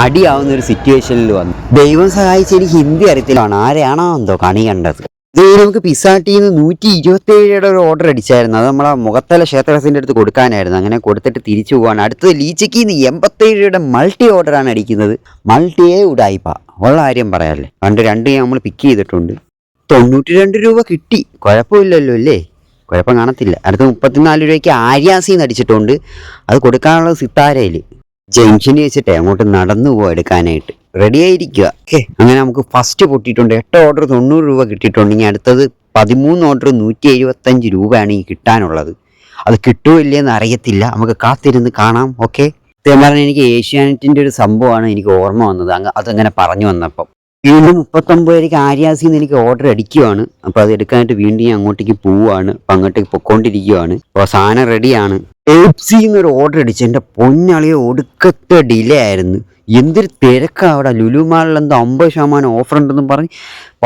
അടിയാവുന്ന ഒരു സിറ്റുവേഷനിൽ വന്നു. ദൈവം സഹായിച്ച് എനിക്ക് ഹിന്ദി അറിയത്തില്ലാണ്, ആരെയാണോ എന്തോ കണി കണ്ടത്. ഇത് നമുക്ക് പിസാട്ടിന്ന് 127 ഒരു ഓർഡർ അടിച്ചായിരുന്നു. അത് നമ്മളെ മുഖത്തല ക്ഷേത്രത്തിൻ്റെ അടുത്ത് കൊടുക്കാനായിരുന്നു. അങ്ങനെ കൊടുത്തിട്ട് തിരിച്ചു പോകാൻ. അടുത്തത് ലീച്ചക്കിന്ന് 87 മൾട്ടി ഓർഡറാണ് അടിക്കുന്നത്. മൾട്ടിയെ ഉടായിപ്പ ഉള്ള കാര്യം പറയാമല്ലേ. രണ്ട് നമ്മൾ പിക്ക് ചെയ്തിട്ടുണ്ട്. 92 രൂപ കിട്ടി, കുഴപ്പമില്ലല്ലോ അല്ലേ, കുഴപ്പം കാണത്തില്ല. അടുത്ത 34 രൂപയ്ക്ക് ആര്യാസിന്ന് അടിച്ചിട്ടുണ്ട്. അത് കൊടുക്കാനുള്ളത് സിത്താരയിൽ ജംഗ്ഷനിൽ വെച്ചിട്ടേ അങ്ങോട്ട് നടന്നു പോവാ എടുക്കാനായിട്ട്. റെഡി ആയിരിക്കുക. അങ്ങനെ നമുക്ക് ഫസ്റ്റ് പൊട്ടിയിട്ടുണ്ട്. 8 ഓർഡർ 90 രൂപ കിട്ടിയിട്ടുണ്ട്. ഇനി അടുത്തത് 13 ഓർഡർ 175 രൂപയാണ് ഈ കിട്ടാനുള്ളത്. അത് കിട്ടുമോ ഇല്ലയെന്ന് അറിയത്തില്ല, നമുക്ക് കാത്തിരുന്ന് കാണാം. ഓക്കെ, പറഞ്ഞാൽ എനിക്ക് ഏഷ്യാനെറ്റിൻ്റെ ഒരു സംഭവമാണ് എനിക്ക് ഓർമ്മ വന്നത്. അതങ്ങനെ പറഞ്ഞു വന്നപ്പം വീണ്ടും 39 ആര്യാസിന്ന് എനിക്ക് ഓർഡർ അടിക്കുവാണ്. അപ്പോൾ അത് എടുക്കാനായിട്ട് വീണ്ടും ഞാൻ അങ്ങോട്ടേക്ക് പോവുകയാണ്. അപ്പം അങ്ങോട്ടേക്ക് പൊക്കോണ്ടിരിക്കുകയാണ്. അപ്പോൾ സാധനം റെഡിയാണ്. എന്നൊരു ഓർഡർ അടിച്ചു. എൻ്റെ പൊന്നളിയെ ഒടുക്കത്തെ ഡിലേ ആയിരുന്നു. എന്തൊരു തിരക്കാണ് അവിടെ. ലുലു മാളിൽ എന്തോ 50% ഓഫർ ഉണ്ടെന്നും പറഞ്ഞ്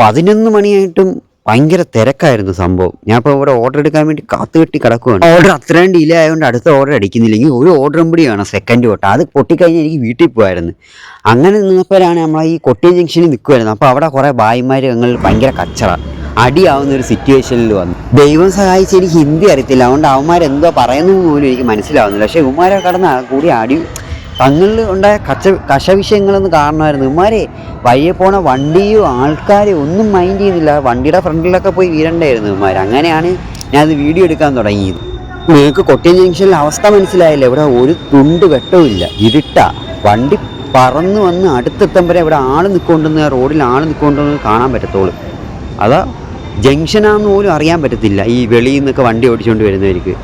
11 മണിയായിട്ടും ഭയങ്കര തിരക്കായിരുന്നു സംഭവം. ഞാൻ ഇപ്പോൾ ഇവിടെ ഓർഡർ എടുക്കാൻ വേണ്ടി കാത്തുകെട്ടി കിടക്കുകയാണ്. ഓർഡർ അത്രയും ഡിലേ ആയതുകൊണ്ട് അടുത്ത ഓർഡർ അടിക്കുന്നില്ലെങ്കിൽ ഒരു ഓർഡറും കൂടി വേണം സെക്കൻഡ് തൊട്ട്. അത് പൊട്ടിക്കഴിഞ്ഞാൽ എനിക്ക് വീട്ടിൽ പോകുമായിരുന്നു. അങ്ങനെ നിന്നപ്പോഴാണ് നമ്മൾ ഈ കൊട്ടിയം ജംഗ്ഷനിൽ നിൽക്കുമായിരുന്നു. അപ്പോൾ അവിടെ കുറേ ഭായിമാർ ഞങ്ങൾ ഭയങ്കര കച്ചറ അടിയാവുന്ന ഒരു സിറ്റുവേഷനിൽ വന്നു. ദൈവം സഹായിച്ച് എനിക്ക് ഹിന്ദി അറിയത്തില്ല, അതുകൊണ്ട് അവന്മാരെന്തോ പറയുന്നത് പോലും എനിക്ക് മനസ്സിലാവുന്നില്ല. പക്ഷേ ഇവന്മാരെ കടന്ന് കൂടി അടി തങ്ങളിൽ ഉണ്ടായ കശവിഷയങ്ങളൊന്നും കാണണമായിരുന്നു. ഇവന്മാരെ വഴിയെ പോണ വണ്ടിയോ ആൾക്കാരെയോ ഒന്നും മൈൻഡ് ചെയ്യുന്നില്ല. വണ്ടിയുടെ ഫ്രണ്ടിലൊക്കെ പോയി വീരണ്ടായിരുന്നു ഇവന്മാർ. അങ്ങനെയാണ് ഞാനത് വീഡിയോ എടുക്കാൻ തുടങ്ങിയത്. നിങ്ങൾക്ക് കൊട്ടിയം ജംഗ്ഷനിലെ അവസ്ഥ മനസ്സിലായില്ല. ഇവിടെ ഒരു തുണ്ട് വെട്ടവും ഇല്ല, ഇരുട്ടാ. വണ്ടി പറന്ന് വന്ന് അടുത്തെത്തുമ്പോഴേ ഇവിടെ ആൾ നിൽക്കൊണ്ടെന്ന്, റോഡിൽ ആൾ നിൽക്കൊണ്ടെന്ന് കാണാൻ പറ്റത്തുള്ളൂ. അതാ ജംഗ്ഷനാന്ന് പോലും അറിയാൻ പറ്റത്തില്ല ഈ വെളിയിൽ നിന്നൊക്കെ വണ്ടി ഓടിച്ചുകൊണ്ട് വരുന്നവർക്ക്.